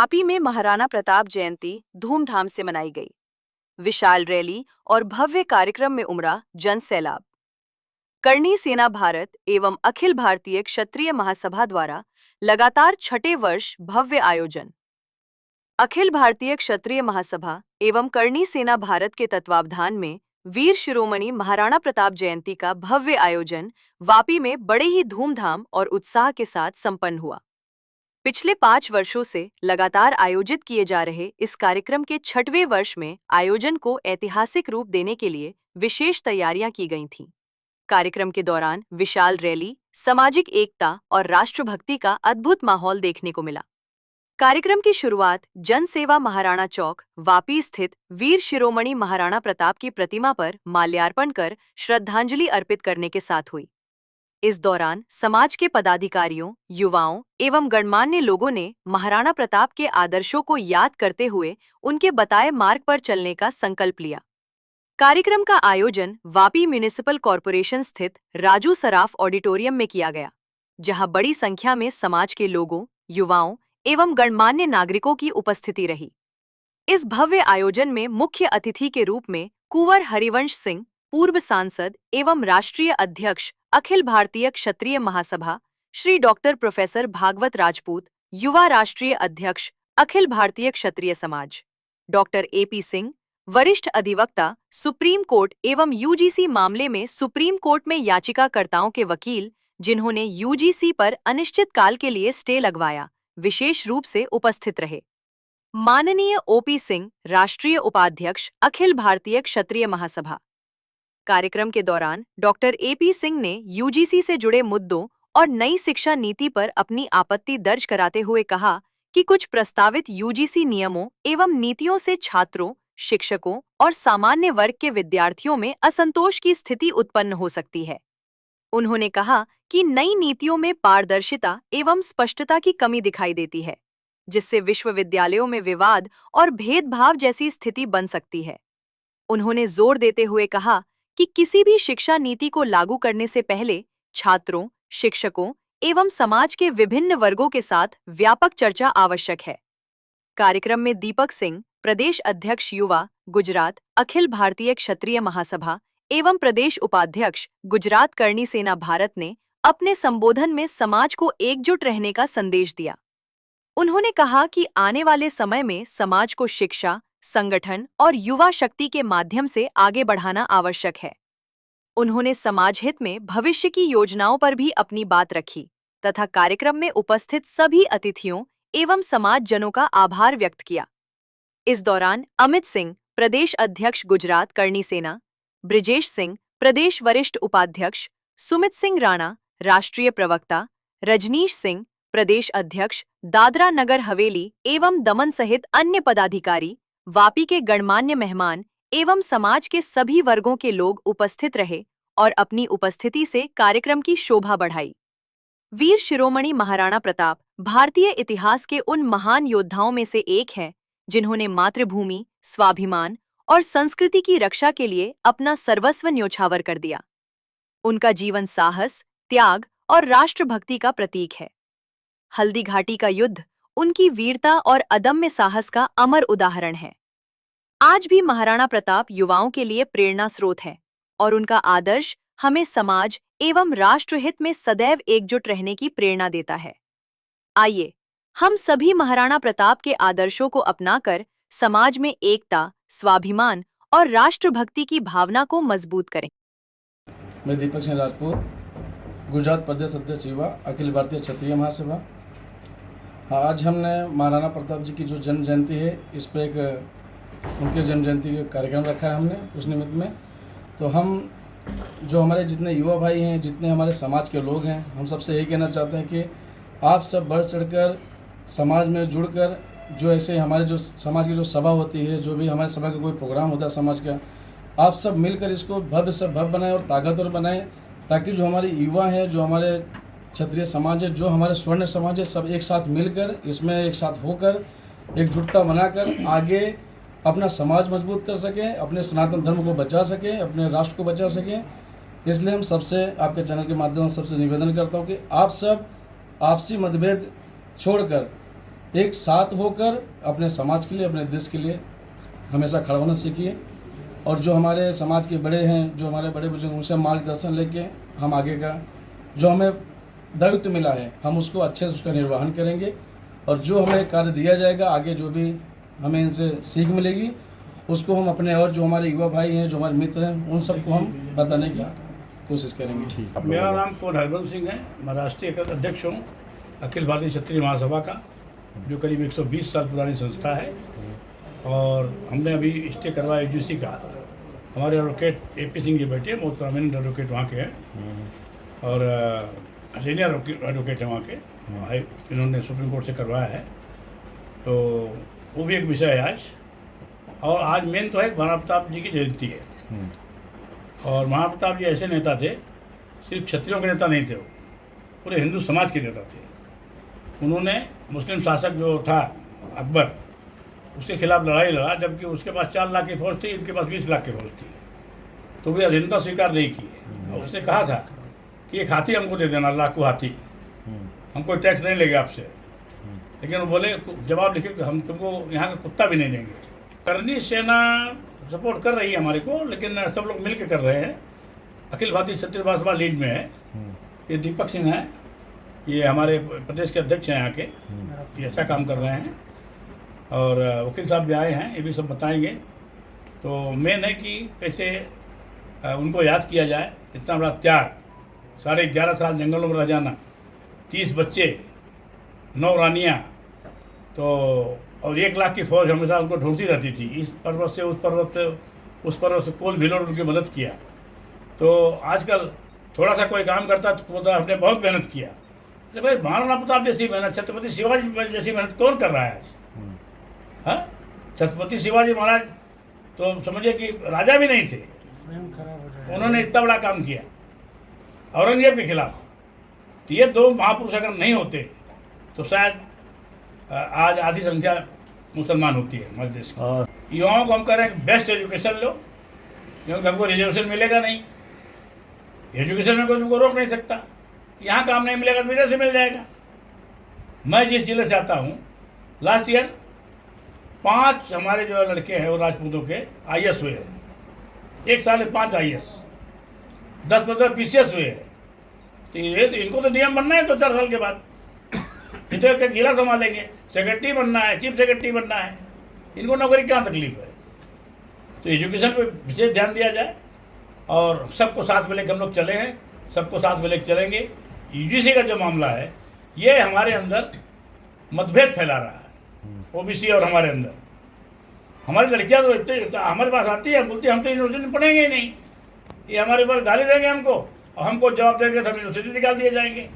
वापी में महाराणा प्रताप जयंती धूमधाम से मनाई गई। विशाल रैली और भव्य कार्यक्रम में उमड़ा जन सैलाब। करणी सेना भारत एवं अखिल भारतीय क्षत्रिय महासभा द्वारा लगातार छठे वर्ष भव्य आयोजन। अखिल भारतीय क्षत्रिय महासभा एवं करणी सेना भारत के तत्वावधान में वीर शिरोमणि महाराणा प्रताप जयंती का भव्य आयोजन वापी में बड़े ही धूमधाम और उत्साह के साथ संपन्न हुआ। पिछले 5 वर्षों से लगातार आयोजित किए जा रहे इस कार्यक्रम के 6वें वर्ष में आयोजन को ऐतिहासिक रूप देने के लिए विशेष तैयारियां की गई थीं। कार्यक्रम के दौरान विशाल रैली, सामाजिक एकता और राष्ट्रभक्ति का अद्भुत माहौल देखने को मिला। कार्यक्रम की शुरुआत जन सेवा महाराणा चौक, वापी स्थित वीर शिरोमणि महाराणा प्रताप की प्रतिमा पर माल्यार्पण कर श्रद्धांजलि अर्पित करने के साथ हुई। इस दौरान समाज के पदाधिकारियों, युवाओं एवं गणमान्य लोगों ने महाराणा प्रताप के आदर्शों को याद करते हुए उनके बताए मार्ग पर चलने का संकल्प लिया। कार्यक्रम का आयोजन वापी म्युनिसिपल कॉरपोरेशन स्थित राजू सराफ ऑडिटोरियम में किया गया, जहां बड़ी संख्या में समाज के लोगों, युवाओं एवं गणमान्य नागरिकों की उपस्थिति रही। इस भव्य आयोजन में मुख्य अतिथि के रूप में कुंवर हरिवंश सिंह, पूर्व सांसद एवं राष्ट्रीय अध्यक्ष अखिल भारतीय क्षत्रिय महासभा, श्री डॉक्टर प्रोफेसर भागवत राजपूत, युवा राष्ट्रीय अध्यक्ष अखिल भारतीय क्षत्रिय समाज, डॉक्टर AP सिंह, वरिष्ठ अधिवक्ता, सुप्रीम कोर्ट एवं UGC मामले में सुप्रीम कोर्ट में याचिकाकर्ताओं के वकील, जिन्होंने UGC पर अनिश्चित काल के लिए स्टे लगवाया, विशेष रूप से उपस्थित रहे। माननीय OP सिंह, राष्ट्रीय उपाध्यक्ष अखिल भारतीय क्षत्रिय महासभा। कार्यक्रम के दौरान डॉक्टर AP सिंह ने UGC से जुड़े मुद्दों और नई शिक्षा नीति पर अपनी आपत्ति दर्ज कराते हुए कहा कि कुछ प्रस्तावित UGC नियमों एवं नीतियों से छात्रों, शिक्षकों और सामान्य वर्ग के विद्यार्थियों में असंतोष की स्थिति उत्पन्न हो सकती है। उन्होंने कहा कि नई नीतियों में पारदर्शिता एवं स्पष्टता की कमी दिखाई देती है, जिससे विश्वविद्यालयों में विवाद और भेदभाव जैसी स्थिति बन सकती है। उन्होंने जोर देते हुए कहा कि किसी भी शिक्षा नीति को लागू करने से पहले छात्रों, शिक्षकों एवं समाज के विभिन्न वर्गों के साथ व्यापक चर्चा आवश्यक है। कार्यक्रम में दीपक सिंह, प्रदेश अध्यक्ष युवा, गुजरात अखिल भारतीय क्षत्रिय महासभा एवं प्रदेश उपाध्यक्ष गुजरात करणी सेना भारत ने अपने संबोधन में समाज को एकजुट रहने का संदेश दिया। उन्होंने कहा कि आने वाले समय में समाज को शिक्षा, संगठन और युवा शक्ति के माध्यम से आगे बढ़ाना आवश्यक है। उन्होंने समाज हित में भविष्य की योजनाओं पर भी अपनी बात रखी तथा कार्यक्रम में उपस्थित सभी अतिथियों एवं समाजजनों का आभार व्यक्त किया। इस दौरान अमित सिंह, प्रदेश अध्यक्ष गुजरात करणी सेना, ब्रिजेश सिंह, प्रदेश वरिष्ठ उपाध्यक्ष, सुमित सिंह राणा, राष्ट्रीय प्रवक्ता, रजनीश सिंह, प्रदेश अध्यक्ष, दादरा नगर हवेली एवं दमन सहित अन्य पदाधिकारी, वापी के गणमान्य मेहमान एवं समाज के सभी वर्गों के लोग उपस्थित रहे और अपनी उपस्थिति से कार्यक्रम की शोभा बढ़ाई। वीर शिरोमणि महाराणा प्रताप भारतीय इतिहास के उन महान योद्धाओं में से एक हैं, जिन्होंने मातृभूमि, स्वाभिमान और संस्कृति की रक्षा के लिए अपना सर्वस्व न्योछावर कर दिया। उनका जीवन साहस, त्याग और राष्ट्रभक्ति का प्रतीक है। हल्दी घाटी का युद्ध उनकी वीरता और अदम्य साहस का अमर उदाहरण है। आज भी महाराणा प्रताप युवाओं के लिए प्रेरणा स्रोत है और उनका आदर्श हमें समाज एवं राष्ट्रहित में सदैव एकजुट रहने की प्रेरणा देता है। आइए हम सभी महाराणा प्रताप के आदर्शों को अपनाकर समाज में एकता, स्वाभिमान और राष्ट्रभक्ति की भावना को मजबूत करें। मैं दीपक सिंह राजपूत, गुजरात प्रदेश अध्यक्ष युवा अखिल भारतीय क्षत्रिय महासभा। आज हमने महाराणा प्रताप जी की जो जन्म जयंती है, इस पर एक उनके जन्म जयंती का कार्यक्रम रखा है हमने उस निमित्त में। तो हम जो हमारे जितने युवा भाई हैं, जितने हमारे समाज के लोग हैं, हम सबसे यही कहना चाहते हैं कि आप सब बढ़ चढ़कर समाज में जुड़कर जो ऐसे हमारे जो समाज की जो सभा होती है, जो भी हमारे सभा का कोई प्रोग्राम होता है समाज का, आप सब मिलकर इसको भव्य से भव्य बनाएं और ताकतवर बनाएं, ताकि जो हमारे युवा हैं, जो हमारे क्षत्रिय समाज है, जो हमारे स्वर्ण समाज है, सब एक साथ मिलकर इसमें एक साथ होकर एकजुटता बनाकर आगे अपना समाज मजबूत कर सकें, अपने सनातन धर्म को बचा सकें, अपने राष्ट्र को बचा सकें। इसलिए हम सबसे आपके चैनल के माध्यम से सबसे निवेदन करता हूं कि आप सब आपसी मतभेद छोड़कर एक साथ होकर अपने समाज के लिए, अपने देश के लिए हमेशा खड़ा होना सीखिए। और जो हमारे समाज के बड़े हैं, जो हमारे बड़े बुजुर्ग, उनसे मार्गदर्शन लेके हम आगे का जो हमें दायित्व मिला है हम उसको अच्छे से उसका निर्वहन करेंगे। और जो हमें कार्य दिया जाएगा, आगे जो भी हमें इनसे सीख मिलेगी उसको हम अपने और जो हमारे युवा भाई हैं, जो हमारे मित्र हैं, उन सबको हम बताने की कोशिश करेंगे। मेरा नाम कोन हरबंस सिंह है। मैं राष्ट्रीय अध्यक्ष हूँ अखिल भारतीय क्षत्रिय महासभा का, जो करीब 120 साल पुरानी संस्था है। और हमने अभी स्टे करवाया यूजीसी का। हमारे एडवोकेट AP सिंह जी बैठे, बहुत प्रोमिनेंट एडवोकेट वहाँ के हैं और सीनियर एडवोकेट हैं वहाँ के। इन्होंने सुप्रीम कोर्ट से करवाया है, तो वो भी एक विषय है आज। और आज मेन तो है महाराणा प्रताप जी की जयंती है। और महाराणा प्रताप जी ऐसे नेता थे, सिर्फ क्षत्रियों के नेता नहीं थे, वो पूरे हिंदू समाज के नेता थे। उन्होंने मुस्लिम शासक जो था अकबर, उसके खिलाफ लड़ाई लड़ा, जबकि उसके पास 4 लाख की फौज थी, इनके पास 20 लाख की फौज थी। तो वे अधीनता स्वीकार नहीं की। और उसने कहा था कि एक हाथी हमको दे देना, लाखों हाथी, हम कोई टैक्स नहीं लेंगे आपसे। लेकिन वो बोले, जवाब लिखे कि हम तुमको यहाँ का कुत्ता भी नहीं देंगे। करनी सेना सपोर्ट कर रही है हमारे को, लेकिन सब लोग मिल के कर रहे हैं। अखिल भारतीय क्षत्रिय महासभा लीड में है। ये दीपक सिंह हैं, ये हमारे प्रदेश के अध्यक्ष हैं यहाँ के, ये अच्छा काम कर रहे हैं। और वकील साहब भी आए हैं, ये भी सब बताएंगे। तो मेन है कि कैसे उनको याद किया जाए। इतना बड़ा त्याग, 11.5 साल जंगलों में रह जाना, 30 बच्चे, 9 रानियाँ, तो और 1 लाख की फौज हमेशा उनको ढूंढती रहती थी, इस पर्वत से उस पर्वत से कोल भिलोड़ उनकी मदद किया। तो आजकल थोड़ा सा कोई काम करता तो बोलता हमने बहुत मेहनत किया। अरे भाई, महाराणा प्रताप जैसी मेहनत, छत्रपति शिवाजी जैसी मेहनत कौन कर रहा है आज? हाँ, छत्रपति शिवाजी महाराज तो समझिए कि राजा भी नहीं थे, उन्होंने इतना बड़ा काम किया औरंगजेब के खिलाफ। तो ये 2 महापुरुष अगर नहीं होते तो शायद आज आधी संख्या मुसलमान होती है हमारे देश की। युवाओं को हम कह रहे हैं बेस्ट एजुकेशन लो, क्योंकि हमको रिजर्वेशन मिलेगा नहीं। एजुकेशन में कोई तुमको रोक नहीं सकता। यहाँ काम नहीं मिलेगा तो विदेश से मिल जाएगा। मैं जिस जिले से आता हूँ, लास्ट ईयर 5 हमारे जो लड़के हैं वो राजपूतों के IAS हुए हैं। 1 साल में 5 IAS, 10-15 PCS हुए हैं। तो ये तो इनको तो नियम बनना है 2-4 साल के बाद। ये तो एक जिला संभालेंगे, सेक्रेटरी बनना है, चीफ सेक्रेटरी बनना है, इनको नौकरी क्या तकलीफ है? तो एजुकेशन पे विशेष ध्यान दिया जाए और सबको साथ में लेकर हम लोग चले हैं, सबको साथ में लेकर चलेंगे। यूजीसी का जो मामला है, ये हमारे अंदर मतभेद फैला रहा है, OBC और हमारे अंदर। हमारी लड़कियाँ तो इतने हमारे पास आती है, बोलती है हम तो यूनिवर्सिटी में पढ़ेंगे ही नहीं, ये हमारे ऊपर गाली देंगे हमको, और हमको जवाब देंगे तो हम यूनिवर्सिटी निकाल दिए जाएंगे।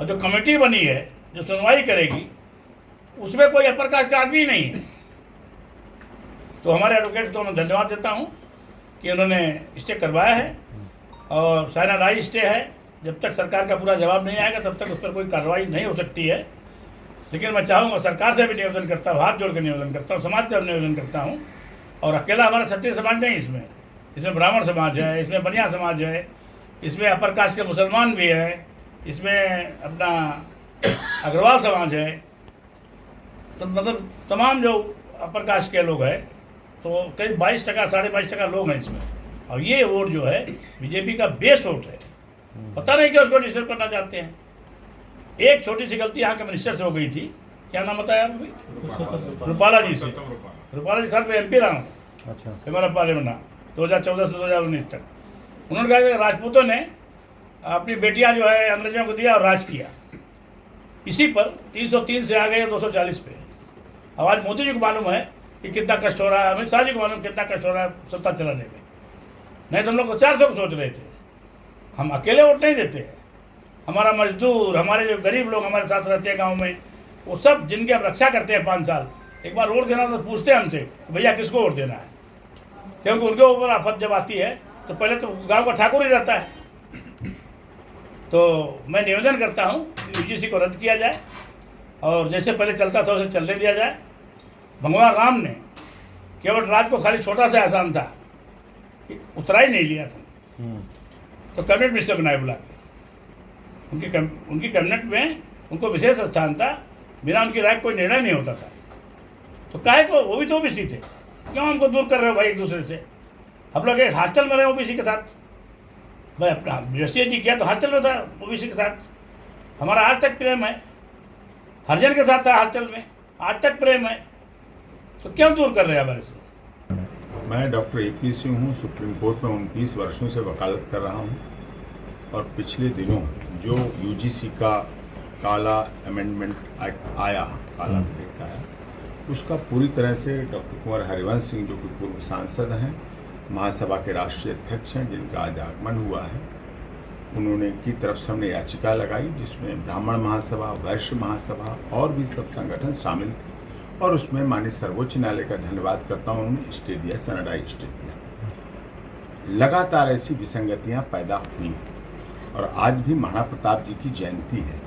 और जो कमेटी बनी है जो सुनवाई करेगी, उसमें कोई अपर कास्ट का आदमी नहीं है। तो हमारे एडवोकेट को मैं धन्यवाद देता हूँ कि उन्होंने स्टे करवाया है और फाइनलाइज स्टे है। जब तक सरकार का पूरा जवाब नहीं आएगा तब तक उस पर कोई कार्रवाई नहीं हो सकती है। लेकिन मैं चाहूँगा, सरकार से भी निवेदन करता हूँ, हाथ जोड़ कर निवेदन करता हूँ, समाज से भी निवेदन करता हूँ। और अकेला हमारा क्षत्रिय समाज नहीं, इसमें ब्राह्मण समाज है, इसमें बनिया समाज है, इसमें अपर कास्ट के मुसलमान भी है, इसमें अपना अग्रवाल समाज है। तो मतलब तमाम जो अपर कास्ट के लोग हैं, तो करीब 22%, 22.5% लोग हैं इसमें। और ये वोट जो है बीजेपी का बेस वोट है। पता नहीं क्या उसको डिस्टर्ब करना चाहते हैं। एक छोटी सी गलती यहाँ के मिनिस्टर से हो गई थी, क्या नाम बताया अभी? रूपाला जी से। रूपाला जी साल में MP रहा हूँ, अच्छा, हमारा पार्लियामेंट 2014 से 2019 तक। उन्होंने कहा कि राजपूतों ने अपनी बेटियां जो है अंग्रेजों को दिया और राज किया। इसी पर 303 से आ गए 240 पे। अब आज मोदी जी को मालूम है कि कितना कष्ट हो रहा है, अमित शाह जी को मालूम कितना कष्ट हो रहा है सत्ता चलाने में। नहीं तो हम लोग तो 400 को सोच रहे थे। हम अकेले वोट नहीं देते हैं। हमारा मजदूर, हमारे जो गरीब लोग हमारे साथ रहते हैं गाँव में, वो सब जिनकी हम रक्षा करते हैं 5 साल, एक बार वोट देना तो पूछते हैं हमसे भैया किसको वोट देना है, क्योंकि उनके ऊपर आफत जब आती है तो पहले तो गांव का ठाकुर ही रहता है। तो मैं निवेदन करता हूं कि यूजीसी को रद्द किया जाए और जैसे पहले चलता था उसे चलने दिया जाए। भगवान राम ने केवल राज को खाली छोटा सा आसान था कि उतरा ही नहीं लिया था, तो कैबिनेट मिनिस्टर बनाए बुला के। उनकी कैबिनेट में उनको विशेष स्थान था बिना उनकी राय कोई निर्णय नहीं होता था। तो काहे को, वो भी तो ओबीसी थे, क्यों हमको दूर कर रहे हो भाई एक दूसरे से? हम लोग एक हॉस्टल में रहे ओबीसी के साथ। भाई अपना जोशी जी किया तो हॉस्टल में था ओबीसी के साथ। हमारा आज तक प्रेम है, हरिजन के साथ था हॉस्टल में, आज तक प्रेम है। तो क्यों दूर कर रहे हैं हमारे से? मैं डॉक्टर एपी सिंह हूँ। सुप्रीम कोर्ट में 29 वर्षों से वकालत कर रहा हूँ और पिछले दिनों जो यूजीसी का काला अमेंडमेंट एक्ट आया, काला विधेयक आया, उसका पूरी तरह से डॉक्टर कुंवर हरिवंश सिंह, जो कि पूर्व सांसद हैं, महासभा के राष्ट्रीय अध्यक्ष हैं, जिनका आज आगमन हुआ है, उन्होंने की तरफ से हमने याचिका लगाई, जिसमें ब्राह्मण महासभा, वैश्य महासभा और भी सब संगठन शामिल थे, और उसमें माननीय सर्वोच्च न्यायालय का धन्यवाद करता हूँ, उन्होंने स्टे दिया, सनडाई स्टे दिया। लगातार ऐसी विसंगतियाँ पैदा हुई और आज भी महाराणा प्रताप जी की जयंती है,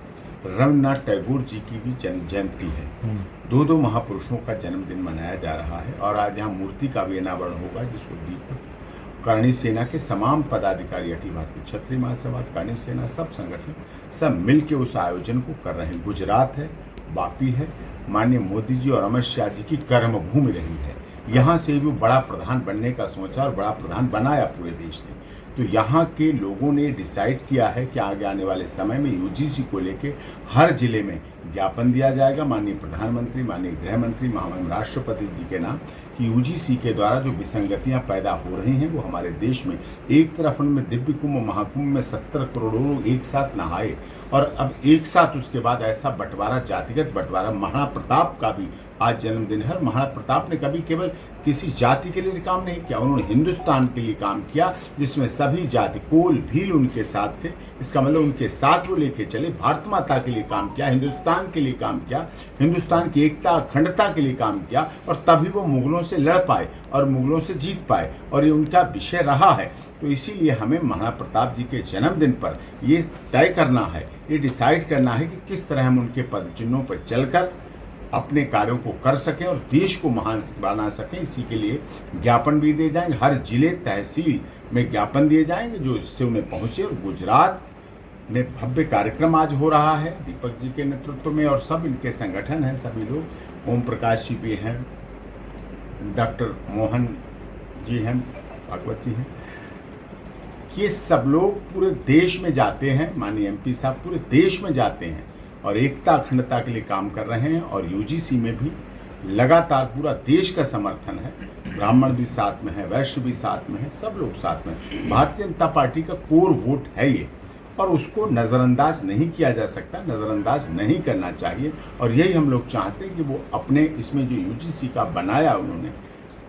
रविन्द्रनाथ टैगोर जी की भी जयंती है। दो महापुरुषों का जन्मदिन मनाया जा रहा है और आज यहाँ मूर्ति का भी अनावरण होगा, जिसको दीपक करणी सेना के तमाम पदाधिकारी, अखिल भारतीय क्षत्रिय महासभा, करणी सेना, सब संगठन सब मिलके उस आयोजन को कर रहे हैं। गुजरात है, वापी है, माननीय मोदी जी और अमित शाह जी की कर्मभूमि रही है। यहाँ से भी बड़ा प्रधान बनने का सोचा और बड़ा प्रधान बनाया पूरे देश ने। तो यहाँ के लोगों ने डिसाइड किया है कि आगे आने वाले समय में यूजीसी को लेके हर जिले में ज्ञापन दिया जाएगा माननीय प्रधानमंत्री, माननीय गृह मंत्री, महामहिम राष्ट्रपति जी के नाम, कि यूजीसी के द्वारा जो विसंगतियां पैदा हो रही हैं वो हमारे देश में, एक तरफ उनमें दिव्य कुंभ महाकुंभ में 70 करोड़ लोग एक साथ नहाए और अब एक साथ उसके बाद ऐसा बंटवारा, जातिगत बंटवारा। महाराणा प्रताप का भी आज जन्मदिन है। महाराणा प्रताप ने कभी केवल किसी जाति के लिए काम नहीं किया, उन्होंने हिंदुस्तान के लिए काम किया, जिसमें सभी जाति, कोल भील उनके साथ थे। इसका मतलब उनके साथ वो लेके चले, भारत माता के लिए काम किया, हिंदुस्तान के लिए काम किया, हिंदुस्तान की एकता अखंडता के लिए काम किया, और तभी वो मुगलों से लड़ पाए और मुगलों से जीत पाए, और ये उनका विषय रहा है। तो इसीलिए हमें महाराणा प्रताप जी के जन्मदिन पर ये तय करना है, ये डिसाइड करना है कि किस तरह हम उनके पद चिन्हों पर चलकर अपने कार्यों को कर सकें और देश को महान बना सकें। इसी के लिए ज्ञापन भी दिए जाएंगे, हर जिले तहसील में ज्ञापन दिए जाएंगे जो इससे उन्हें पहुंचे। और गुजरात में भव्य कार्यक्रम आज हो रहा है दीपक जी के नेतृत्व में, और सब इनके संगठन हैं, सभी लोग, ओम प्रकाश जी भी हैं, डॉक्टर मोहन जी हैं, भागवत जी हैं, ये सब लोग पूरे देश में जाते हैं, माननीय एमपी साहब पूरे देश में जाते हैं और एकता अखंडता के लिए काम कर रहे हैं। और यूजीसी में भी लगातार पूरा देश का समर्थन है, ब्राह्मण भी साथ में है, वैश्य भी साथ में है, सब लोग साथ में हैं। भारतीय जनता पार्टी का कोर वोट है ये, और उसको नज़रअंदाज नहीं किया जा सकता, नज़रअंदाज नहीं करना चाहिए। और यही हम लोग चाहते हैं कि वो अपने इसमें जो यूजीसी का बनाया उन्होंने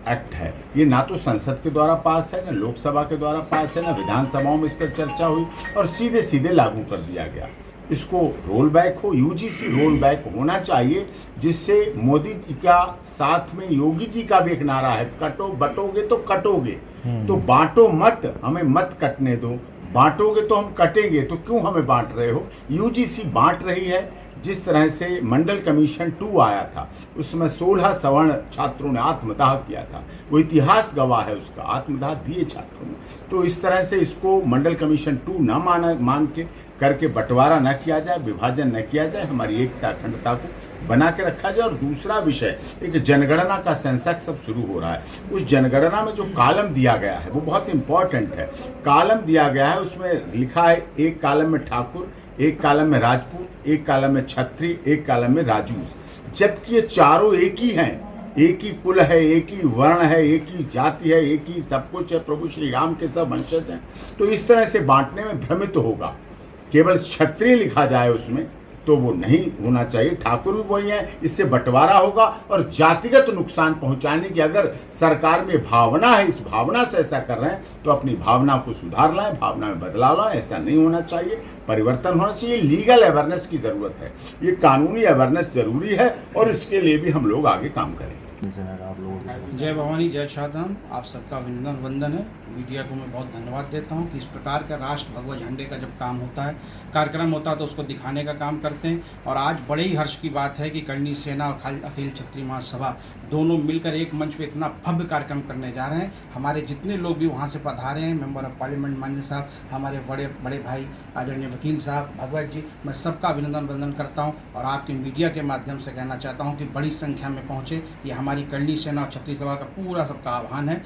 एक्ट है, ये ना तो संसद के द्वारा पास है, ना लोकसभा के द्वारा पास है, ना विधानसभाओं में इस पर चर्चा हुई, और सीधे सीधे लागू कर दिया गया। इसको रोल बैक हो, यूजीसी रोल बैक होना चाहिए, जिससे मोदी जी का साथ में योगी जी का भी एक नारा है, कटो बटोगे तो कटोगे, तो बांटो मत, हमें मत कटने दो, बांटोगे तो हम कटेंगे, तो क्यों हमें बांट रहे हो? यूजीसी बांट रही है। जिस तरह से मंडल कमीशन 2 आया था, उसमें 16 सवर्ण छात्रों ने आत्मदाह किया था, वो इतिहास गवाह है उसका, आत्मदाह दिए छात्रों ने। तो इस तरह से इसको मंडल कमीशन 2 ना मान के करके बंटवारा न किया जाए, विभाजन न किया जाए, हमारी एकता अखंडता को बना के रखा जाए। और दूसरा विषय, एक जनगणना का सेंसस सब शुरू हो रहा है, उस जनगणना में जो कॉलम दिया गया है वो बहुत इंपॉर्टेंट है। कॉलम दिया गया है, उसमें लिखा है, एक कॉलम में ठाकुर, एक कॉलम में राजपूत, एक कॉलम में क्षत्रिय, एक कॉलम में राजूस, जबकि ये चारों एक ही हैं, एक ही कुल है, एक ही वर्ण है, एक ही जाति है, एक ही सब कुछ है, प्रभु श्री राम के सब वंशज हैं। तो इस तरह से बांटने में भ्रमित होगा, केवल क्षत्रिय लिखा जाए उसमें तो वो नहीं होना चाहिए, ठाकुर भी वही है, इससे बंटवारा होगा और जातिगत नुकसान पहुंचाने की अगर सरकार में भावना है, इस भावना से ऐसा कर रहे हैं, तो अपनी भावना को सुधार लाएं, भावना में बदलाव लाएं। ऐसा नहीं होना चाहिए, परिवर्तन होना चाहिए। लीगल अवेयरनेस की ज़रूरत है, ये कानूनी अवेयरनेस ज़रूरी है, और इसके लिए भी हम लोग आगे काम करेंगे। आप लोगों के जय भवानी जय शाहदाम। आप सबका अभिनंदन वंदन है। मीडिया को मैं बहुत धन्यवाद देता हूं कि इस प्रकार का राष्ट्र भगवा झंडे का जब काम होता है, कार्यक्रम होता है, तो उसको दिखाने का काम करते हैं। और आज बड़े ही हर्ष की बात है कि करणी सेना और अखिल क्षत्रिय महासभा दोनों मिलकर एक मंच पे इतना भव्य कार्यक्रम करने जा रहे हैं। हमारे जितने लोग भी वहाँ से पधारे हैं, मेंबर ऑफ पार्लियामेंट मान्य साहब, हमारे बड़े बड़े भाई आदरणीय वकील साहब, भगवत जी, मैं सबका अभिनंदन वंदन करता हूँ। और आपके मीडिया के माध्यम से कहना चाहता हूँ कि बड़ी संख्या में पहुँचे। ये हमारी करणी सेना और क्षत्रिय सभा का पूरा सबका आह्वान है।